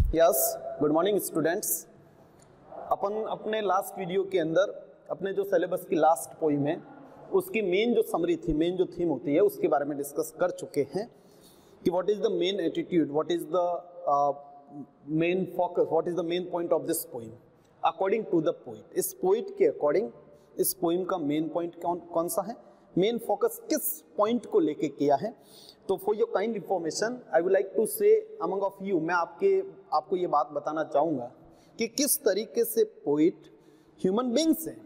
Yes, good morning students. अपन अपने last video के अंदर अपने जो सिलेबस की लास्ट पोइम है उसकी मेन जो समरी थी, मेन जो थीम होती है उसके बारे में डिस्कस कर चुके हैं कि what is the main attitude, what is the main focus, what is the main point of this poem according to the poet. इस पोइट के अकॉर्डिंग इस पोइम का मेन पॉइंट कौन सा है, मेन फोकस किस पॉइंट को लेके किया है। तो for your kind information I would like to say among of you, मैं आपको ये बात बताना चाहूँगा कि किस तरीके से पोइट ह्यूमन बींग्स हैं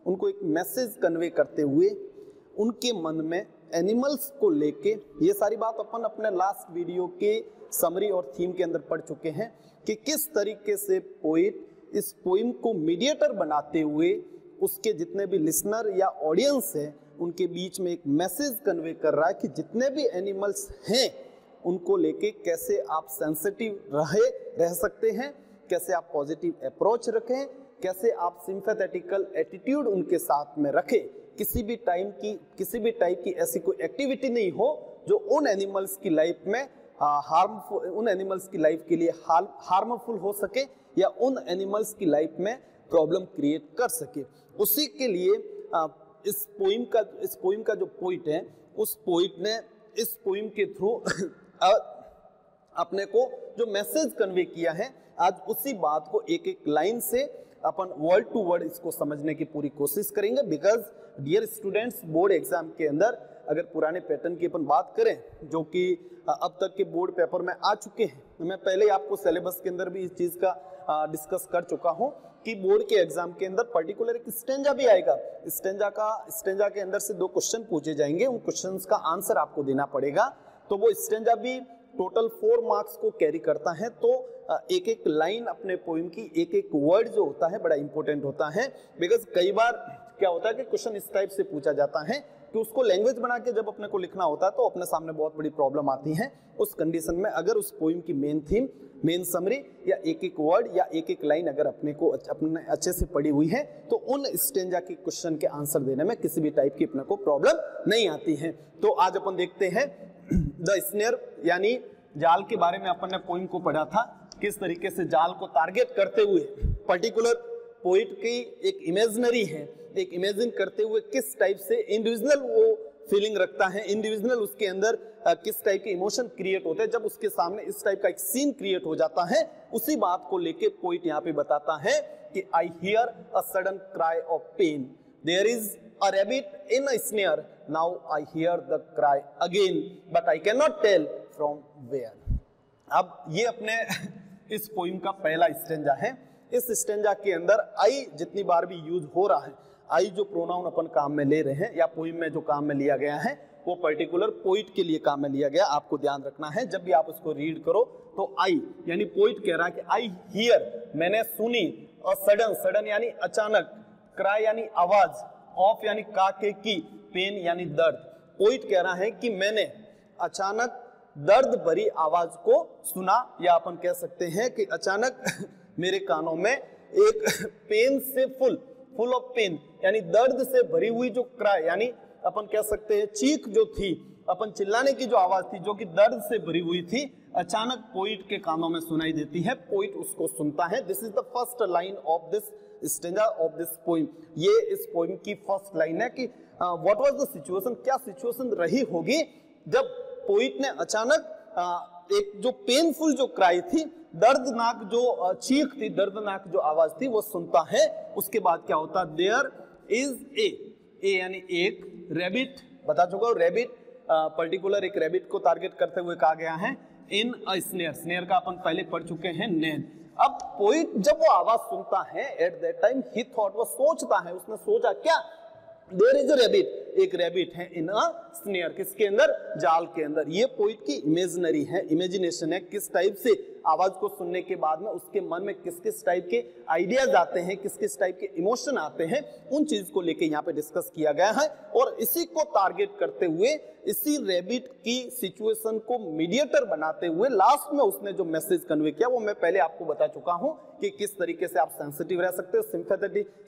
उनको एक मैसेज कन्वे करते हुए उनके मन में एनिमल्स को लेके, ये सारी बात अपन अपने लास्ट वीडियो के समरी और थीम के अंदर पढ़ चुके हैं कि किस तरीके से पोइट इस पोइम को मीडिएटर बनाते हुए उसके जितने भी लिसनर या ऑडियंस है उनके बीच में एक मैसेज कन्वे कर रहा है कि जितने भी एनिमल्स हैं उनको लेके कैसे आप सेंसिटिव रह सकते हैं, कैसे आप पॉजिटिव अप्रोच रखें, कैसे आप सिंपैथेटिकल एटीट्यूड उनके साथ में रखें। किसी भी टाइप की ऐसी कोई एक्टिविटी नहीं हो जो उन एनिमल्स की लाइफ में हार्मफुल, उन एनिमल्स की लाइफ के लिए हार्मफुल हो सके या उन एनिमल्स की लाइफ में प्रॉब्लम क्रिएट कर सके। उसी के लिए इस पोइम का जो पोइट है उस पोइट ने इस पोइम के थ्रू अपने को जो मैसेज कन्वे किया है, आज उसी बात को एक एक लाइन से अपन वर्ड टू वर्ड इसको समझने की पूरी कोशिश करेंगे। Because dear students, board exam के अंदर अगर पुराने पैटर्न की अपन बात करें जो कि अब तक के बोर्ड पेपर में आ चुके हैं, मैं पहले आपको सिलेबस के अंदर भी इस चीज का डिस्कस कर चुका हूं कि बोर्ड के एग्जाम के अंदर पर्टिकुलर एक स्टेंजा भी आएगा। स्टेंजा के अंदर से 2 क्वेश्चन पूछे जाएंगे, उन क्वेश्चंस का आंसर आपको देना पड़ेगा। तो वो स्टेंजा भी टोटल 4 मार्क्स को कैरी करता है। तो एक एक लाइन अपने पोइम की, एक एक वर्ड जो होता है बड़ा इंपॉर्टेंट होता है। बिकॉज कई बार क्या होता है कि क्वेश्चन इस टाइप से पूछा जाता है कि उसको लैंग्वेज बना के जब अपने को लिखना होता है तो अपने सामने बहुत बड़ी प्रॉब्लम आती है। उस कंडीशन में अगर उस पोइम की मेन थीम, मेन समरी या एक एक वर्ड या एक एक लाइन अगर अपने अच्छे से पढ़ी हुई है तो उन स्टेंजा के क्वेश्चन के आंसर देने में किसी भी टाइप की अपने को प्रॉब्लम नहीं आती है। तो आज अपन देखते हैं द स्नेयर यानी जाल के बारे में। अपन ने पोइम को पढ़ा था किस तरीके से जाल को टारगेट करते हुए पर्टिकुलर पोइट की एक इमेजिनरी है, एक इमेजिन करते हुए किस टाइप से इंडिविजुअल वो फीलिंग रखता है, इंडिविजुअल उसके अंदर किस टाइप के इमोशन क्रिएट होते हैं जब उसके सामने इस टाइप का एक सीन क्रिएट हो जाता है। उसी बात को लेके पोइट यहाँ पे बताता है कि I hear a sudden cry of pain, there is a rabbit in a snare, now I hear the cry again but I can not tell from where. अब ये अपने इस पोइम का पहला स्टेंजा है। इस स्टेंजा के अंदर आई जितनी बार भी यूज हो रहा है, आई जो प्रोनाउन अपन काम में ले रहे हैं या पोइम में जो काम में लिया गया है वो पर्टिकुलर पोइट के लिए काम में लिया गया। आपको ध्यान रखना है जब भी आप उसको रीड करो तो आई यानी पोइट कह रहा है कि आई हियर, मैंने सुनी, और सडन यानी अचानक, क्राई यानी आवाज, ऑफ यानी काके की, पेन यानी दर्द। पोइट कह रहा है कि मैंने अचानक दर्द भरी आवाज को सुना, या अपन कह सकते हैं कि अचानक मेरे कानों में एक पेन से फुल ऑफ पेन यानी दर्द से भरी हुई जो क्राई यानी अपन कह सकते हैं चीख जो थी, अपन चिल्लाने की जो आवाज थी जो कि दर्द से भरी हुई थी, अचानक पोइट के कानों में सुनाई देती है। पोइट उसको सुनता है। This is the first line of this stanza of this poem. ये इस पोइम की फर्स्ट लाइन है कि व्हाट वाज द सिचुएशन, क्या सिचुएशन रही होगी जब पोइट ने अचानक एक जो पेनफुल जो क्राई थी, दर्दनाक जो चीख थी, दर्दनाक जो आवाज थी वो सुनता है। उसके बाद क्या होता, देयर इज ए यानी एक, रैबिट बता चुका हूं, रैबिट पर्टिकुलर एक रैबिट को टारगेट करते हुए कहा गया है। इन अ स्नेयर, स्नेयर का अपन पहले पढ़ चुके हैं नेन। अब पोइट जब वो आवाज सुनता है at that time he thought, वो सोचता है, उसने सोचा क्या, देयर इज अ रैबिट, एक रैबिट है इन अ स्नेयर, किसके अंदर, जाल के अंदर। ये पोइट की इमेजिनरी है, इमेजिनेशन है, किस टाइप से आवाज को सुनने के बाद में उसके मन में किस किस टाइप के आइडियाज आते हैं, किस किस टाइप के इमोशन आते हैं, उन चीज को लेके यहाँ पे डिस्कस किया गया है। और इसी को टारगेट करते हुए, इसी रैबिट की सिचुएशन को मीडिएटर बनाते हुए लास्ट में उसने जो मैसेज कन्वे किया वो मैं पहले आपको बता चुका हूं कि किस तरीके से आप सेंसिटिव रह सकते हो,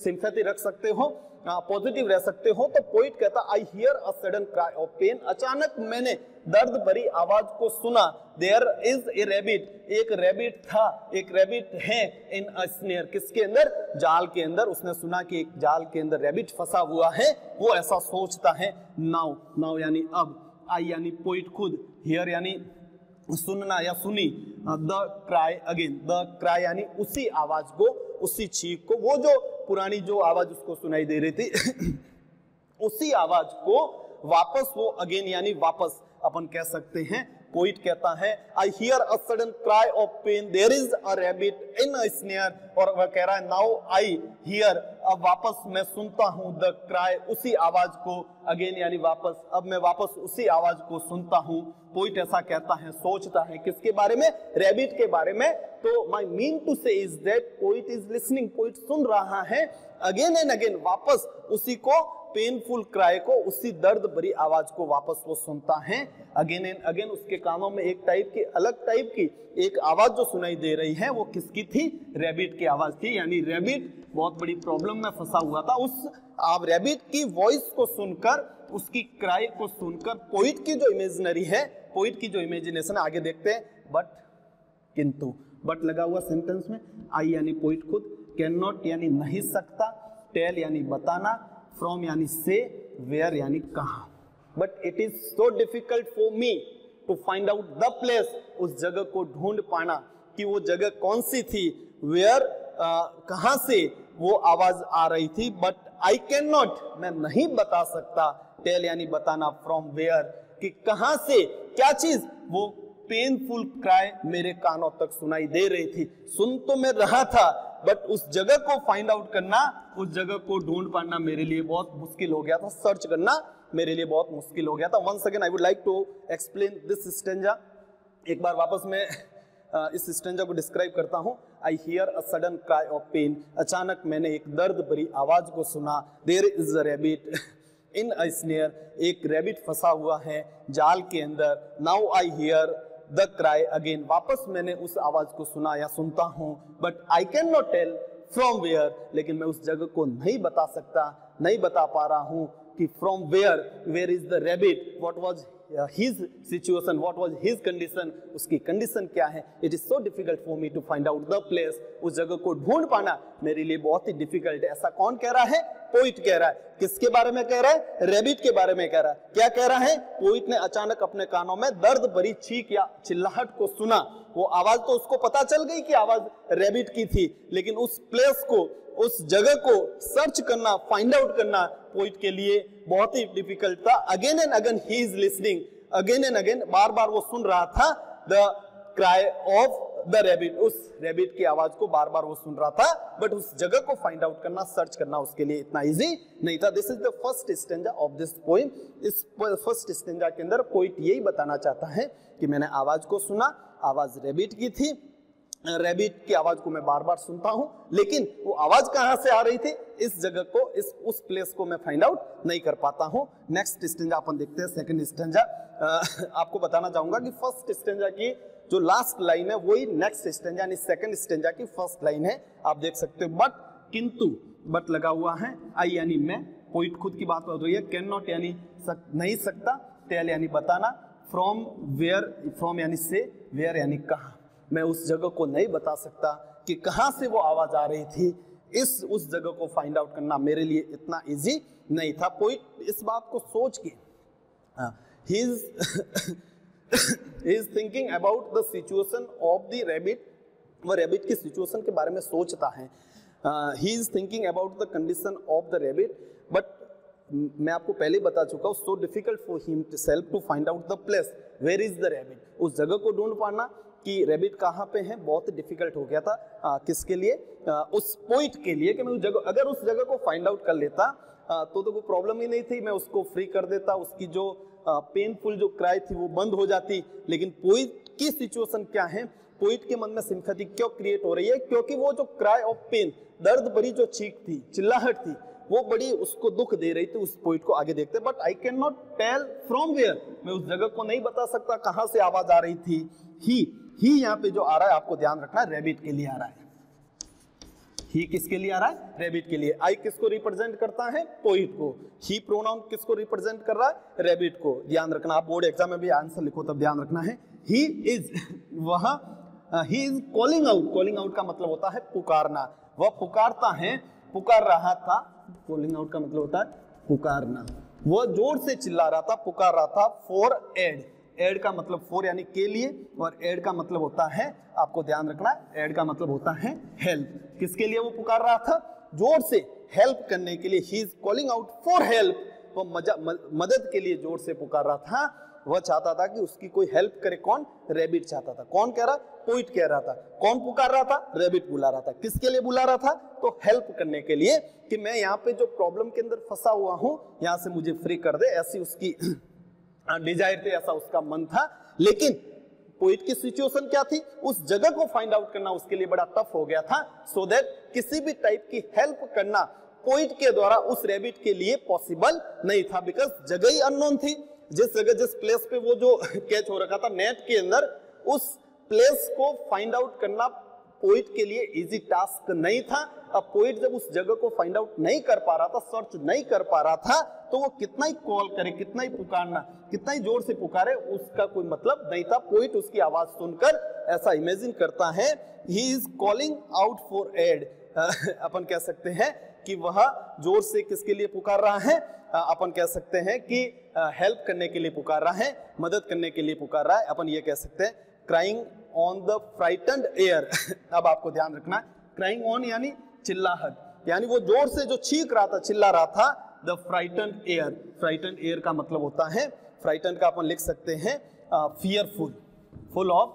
सिंपैथी रख सकते हो, पॉजिटिव रह सकते हो। तो पोइट कहता I hear a sudden cry of pain, अचानक मैंने दर्द भरी आवाज को सुना। देयर इज ए रैबिट, एक रैबिट था, एक रैबिट है इन अ स्नेयर, किसके अंदर, जाल के अंदर। उसने सुना कि एक जाल के अंदर रैबिट फंसा हुआ है, वो ऐसा सोचता है। नाउ, नाउ यानी अब, आई यानी पोइट खुद, हियर यानी सुनना या सुनी, the cry again, the cry यानी उसी आवाज को, उसी चीख को, वो जो पुरानी जो आवाज उसको सुनाई दे रही थी उसी आवाज को वापस वो अगेन यानी वापस अपन कह सकते हैं। पोइट कहता है I hear a sudden cry of pain, there is a rabbit in a snare, और वह कह रहा है नाउ आई हियर, अब वापस मैं सुनता हूं, द क्राई उसी आवाज को, अगेन यानी वापस, अब मैं वापस उसी आवाज को सुनता हूं। पोइट ऐसा कहता है, सोचता है किसके बारे में, रैबिट के बारे में। तो my mean to say is that poet is listening, poet सुन रहा है अगेन एंड अगेन, वापस उसी को पेनफुल क्राई को, उसी दर्द भरी आवाज को वापस वो सुनता है अगेन एंड अगेन। उसके कानों में एक टाइप की, अलग टाइप की एक आवाज जो सुनाई दे रही है, वो किसकी थी, रैबिट की आवाज थी। यानी रैबिट बहुत बड़ी प्रॉब्लम में फंसा हुआ था। उस आप रैबिट की वॉइस को सुनकर, उसकी क्राई को सुनकर, पोइट की जो इमेजिनरी है, पोइट की जो इमेजिनेशन, आगे देखते हैं। बट, किंतु, बट लगा हुआ सेंटेंस में, आई यानी पोइट खुद, कैन नॉट यानी नहीं सकता, टेल यानी बताना, फ्रॉम यानी से, वेयर यानी कहां। But it is so difficult for me to find out the place, उस जगह को ढूंढ पाना कि वो जगह कौन सी थी, वेयर कहां से वो आवाज आ रही थी। बट आई कैन नॉट, मैं नहीं बता सकता, टेल यानी बताना, फ्रॉम वेयर कि कहां से, क्या चीज, वो पेनफुल क्राई मेरे कानों तक सुनाई दे रही थी। सुन तो मैं रहा था, बट उस जगह को फाइंड आउट करना, उस जगह को ढूंढ पाना मेरे लिए बहुत मुश्किल हो गया था, सर्च करना मेरे लिए बहुत मुश्किल हो गया था। Once again I would like to explain this stanza. एक बार वापस मैं इस स्टेंजा को डिस्क्राइब करता हूं। I hear a sudden cry of pain, अचानक मैंने एक दर्द भरी आवाज को सुना। There is a rabbit in a snare, एक रैबिट फंसा हुआ है जाल के अंदर। Now I hear the cry again, वापस मैंने उस आवाज को सुना या सुनता हूं। But I can not tell from where, लेकिन मैं उस जगह को नहीं बता सकता, नहीं बता पा रहा हूं कि from where is the rabbit, what was his situation, what was his condition, उसकी कंडीशन क्या है। It is so difficult for me to find out the place, उस जगह को ढूंढ पाना मेरे लिए बहुत ही डिफिकल्ट है। ऐसा कौन कह रहा है, पोइट कह रहा है। किसके बारे में कह रहा है, रैबिट के बारे में कह रहा है। क्या कह रहा है, पोइट ने अचानक अपने कानों में दर्द भरी चीख या चिल्लाहट को सुना। वो आवाज तो उसको पता चल गई कि आवाज रैबिट की थी, लेकिन उस प्लेस को, उस जगह को सर्च करना, फाइंड आउट करना पोइट के लिए बहुत ही डिफिकल्ट था। Again and again he is listening, again and again, बार बार वो सुन रहा था the cry of the rabbit, उस रैबिट की आवाज को बार बार वो सुन रहा था। बट उस जगह को फाइंड आउट करना, सर्च करना उसके लिए इतना इजी नहीं था। This is the first stanza of this poem. इस फर्स्ट स्टेंजा के अंदर पोइट यही बताना चाहता है कि मैंने आवाज को सुना, आवाज रैबिट की थी, रैबिट की आवाज को मैं बार बार सुनता हूं, लेकिन वो आवाज कहां से आ रही थी, इस जगह को, उस प्लेस को मैं फाइंड आउट नहीं कर पाता हूं। नेक्स्ट स्टेंजा अपन देखते हैं, सेकंड स्टेंजा। आपको बताना चाहूंगा कि फर्स्ट स्टेंजा की जो लास्ट लाइन है वही नेक्स्ट स्टेंजा यानी सेकंड स्टेंजा की फर्स्ट लाइन है। आप देख सकते हो, बट, किंतु, बट लगा हुआ है, आई यानी मैं, पोइट खुद की बात हो रही है, कैन नॉट यानी नहीं सकता, टेल यानी बताना, फ्रॉम वेयर, फ्रॉम यानी से, वेयर यानी कहां। मैं उस जगह को नहीं बता सकता कि कहां से वो आवाज आ रही थी। उस जगह को फाइंड आउट करना मेरे लिए इतना इजी नहीं था। पोइट इस बात को सोच के he is thinking about the situation of the rabbit, वह रैबिट की सिचुएशन के बारे में सोचता है। he is thinking about the condition of the rabbit, but मैं आपको पहले बता चुका हूँ, so difficult for himself to find out the place where is the rabbit, उस जगह को ढूंढ पाना कि रैबिट कहाँ पे है बहुत डिफिकल्ट हो गया था। किसके लिए, उस पोइट के लिए, कि मैं उस जगह, अगर उस जगह को फाइंड आउट कर लेता तो कोई प्रॉब्लम ही नहीं थी, मैं उसको फ्री कर देता, उसकी जो पेनफुल जो क्राई थी वो बंद हो जाती। लेकिन पोइट की सिचुएशन क्या है, पोइट के मन में सिंपैथी क्यों क्रिएट हो रही है, क्योंकि वो जो क्राई ऑफ पेन, दर्द भरी जो चीख थी, चिल्लाहट थी, वो बड़ी उसको दुख दे रही थी उस पोइट को। आगे देखते, but I can not tell from where, मैं उस जगह को नहीं बता सकता कहां से आवाज आ रही थी। ही यहाँ पे जो आ रहा है आपको ध्यान रखना, रैबिट के लिए आ रहा है। ही किसके लिए आ रहा है? रैबिट के लिए। आई किसको रिप्रेजेंट करता है? पोइट को। ही प्रोनाउन किसको रिप्रेजेंट कर रहा है? रैबिट को। ध्यान रखना, आप बोर्ड एग्जाम में भी आंसर लिखो तब ध्यान रखना है। ही इज, वह ही is calling out. Calling out का मतलब होता है पुकारना। वह पुकारता है, पुकार रहा था। कॉलिंग आउट का मतलब होता है पुकारना। वह जोर से चिल्ला रहा था, पुकार रहा था फॉर एड। एड का मतलब फॉर यानी के लिए, और एड का मतलब होता है, आपको ध्यान रखना, एड का मतलब होता है हेल्प। किसके लिए वो पुकार रहा था? जोर से हेल्प करने के लिए। ही is calling out for help. वो मदद के लिए जोर से पुकार रहा था। वह चाहता था कि उसकी कोई हेल्प करे। कौन? रैबिट चाहता था। कौन कह रहा? पोइट कह रहा था। कौन पुकार रहा था? रैबिट बुला रहा था। किसके लिए बुला रहा था? तो हेल्प करने के लिए, कि मैं यहाँ पे जो प्रॉब्लम के अंदर फंसा हुआ हूँ, यहाँ से मुझे फ्री कर दे, ऐसी उसकी डिजायर थी, ऐसा उसका मन था। लेकिन पोइट की सिचुएशन क्या थी? उस जगह को फाइंड आउट करना उसके लिए बड़ा टफ हो गया था। सो दैट किसी भी टाइप की हेल्प करना पोइट के द्वारा उस रैबिट के लिए पॉसिबल नहीं था, बिकॉज जगह ही अननोन थी। जिस जगह, जिस प्लेस पे वो जो कैच हो रखा था नेट के अंदर, उस प्लेस को फाइंड आउट करना पोइट के लिए इजी टास्क नहीं था। अब पोइट जब उस जगह को फाइंड आउट नहीं कर पा रहा था, सर्च नहीं कर पा रहा था, तो वो कितना ही कॉल करे, कितना ही पुकारना, कितना ही जोर से पुकारे, उसका कोई मतलब नहीं था। पोइट उसकी आवाज सुनकर ऐसा इमेजिन करता है, he is calling out for aid. अपन कह सकते हैं कि वह जोर से किसके लिए पुकार रहा है? अपन कह सकते हैं कि हेल्प करने के लिए पुकार रहा है, मदद करने के लिए पुकार रहा है। अपन ये कह सकते हैं crying on the frightened air. अब आपको ध्यान रखना, क्राइंग ऑन यानी चिल्लाहट, यानी वो जोर से जो चीख रहा था, चिल्ला रहा था, the frightened air. Frightened air का मतलब होता है, फ्राइटेंड का अपन लिख सकते हैं फियरफुल, फुल ऑफ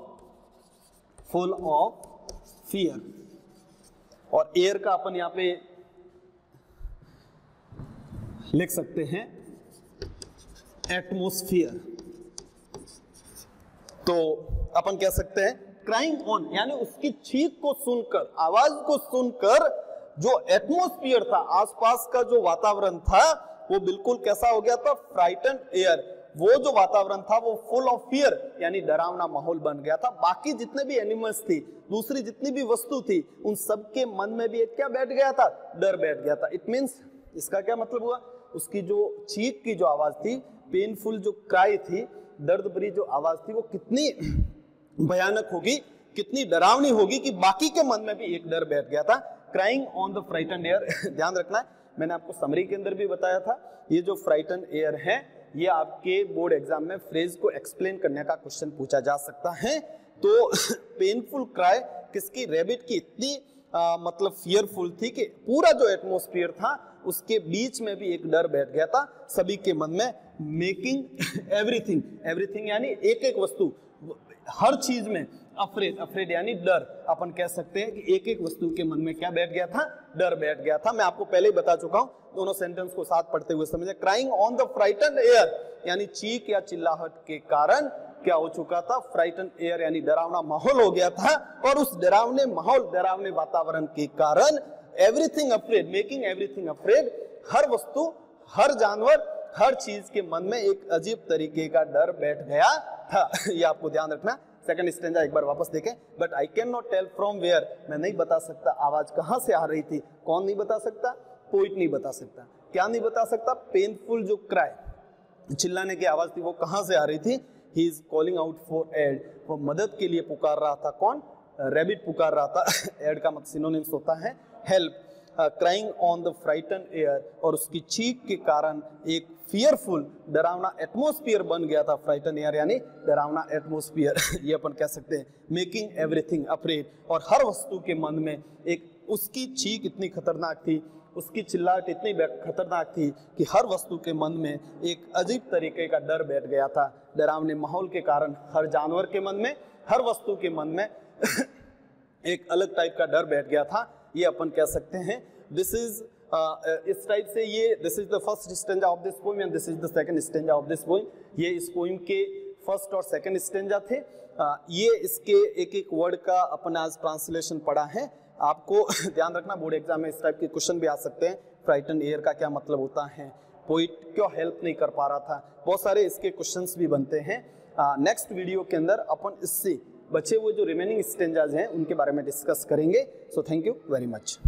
फियर। और एयर का अपन यहाँ पे लिख सकते हैं एटमॉस्फेयर। तो अपन कह सकते हैं क्राइंग ऑन यानी उसकी चीख को सुनकर, आवाज को सुनकर जो एटमॉस्फेयर था, आसपास का जो वातावरण था, वो बिल्कुल कैसा हो गया था? Frightened air. वो जो वातावरण था वो फुल ऑफ फियर यानी डरावना माहौल बन गया था। बाकी जितने भी एनिमल्स थी, दूसरी जितनी भी वस्तु थी, उन सबके मन में भी एक क्या बैठ गया था? डर बैठ गया था। इट मींस, इसका क्या मतलब हुआ? उसकी जो चीख की जो आवाज थी, पेनफुल जो क्राई थी, दर्द भरी जो आवाज थी, वो कितनी भयानक होगी, कितनी डरावनी होगी कि बाकी के मन में भी एक डर बैठ गया था। Crying on the frightened air. ध्यान रखना है, मैंने आपको समरी के अंदर भी बताया था, ये जो फ्राइटेंड एयर है, ये आपके बोर्ड एग्जाम में फ्रेज को एक्सप्लेन करने का क्वेश्चन पूछा जा सकता है। तो पेनफुल क्राई किसकी? रैबिट की इतनी मतलब फियरफुल थी कि पूरा जो एटमॉस्फेयर था उसके बीच में भी एक डर बैठ गया था सभी के मन में। मेकिंग एवरीथिंग, एवरीथिंग यानी एक एक वस्तु, हर चीज में अफ्रेड, अफ्रेड यानी डर। अपन कह सकते हैं कि एक एक वस्तु के मन में क्या बैठ गया था? डर बैठ गया था। मैं आपको पहले ही बता चुका हूं, दोनों सेंटेंस को साथ पढ़ते हुए समझे। Crying on the frightened air यानी चीख या चिल्लाहट के कारण क्या हो चुका था? फ्राइटेंड एयर यानी डरावना माहौल हो गया था। और उस डरावने माहौल, डरावने वातावरण के कारण everything afraid, making everything afraid, हर वस्तु, हर जानवर, हर चीज के मन में एक अजीब तरीके का डर बैठ गया था। ये आपको ध्यान रखना। सेकंड स्टेंजा एक बार वापस देखें। But I can not tell from where, मैं नहीं बता सकता आवाज कहां से आ रही थी। कौन नहीं बता सकता? पोइट नहीं बता सकता। क्या नहीं बता सकता? पेनफुल जो क्राई, चिल्लाने की आवाज थी, वो कहां से आ रही थी? He is calling out for aid, वो मदद के लिए पुकार रहा था। कौन? रैबिट पुकार रहा था। एड का मतलब सिनोनिम्स होता है help. Crying on the frightened air, और उसकी चीख के कारण एक फियरफुल, डरावना एटमॉस्फेयर बन गया था। फ्राइटेंड एयर यानी डरावना एटमॉस्फेयर। ये अपन कह सकते हैं। मेकिंग एवरीथिंग अफ्रेड, और हर वस्तु के मन में एक, उसकी चीख इतनी खतरनाक थी, उसकी चिल्लाहट इतनी खतरनाक थी कि हर वस्तु के मन में एक अजीब तरीके का डर बैठ गया था। डरावने माहौल के कारण हर जानवर के मन में, हर वस्तु के मन में एक अलग टाइप का डर बैठ गया था। ये अपन कह सकते हैं। दिस इज इस टाइप से, ये this is the first stanza of this poem and this is the second stanza of this poem. ये इस पोएम के फर्स्ट और सेकंड स्टेंजा थे। ये इसके एक एक वर्ड का अपन आज ट्रांसलेशन पढ़ा है। आपको ध्यान रखना, बोर्ड एग्जाम में इस टाइप के क्वेश्चन भी आ सकते हैं। फ्राइटेंड एयर का क्या मतलब होता है? पोइट क्यों हेल्प नहीं कर पा रहा था? बहुत सारे इसके क्वेश्चंस भी बनते हैं। नेक्स्ट वीडियो के अंदर अपन इससे बचे हुए जो रिमेनिंग स्टेंजाज हैं उनके बारे में डिस्कस करेंगे। So thank you very much.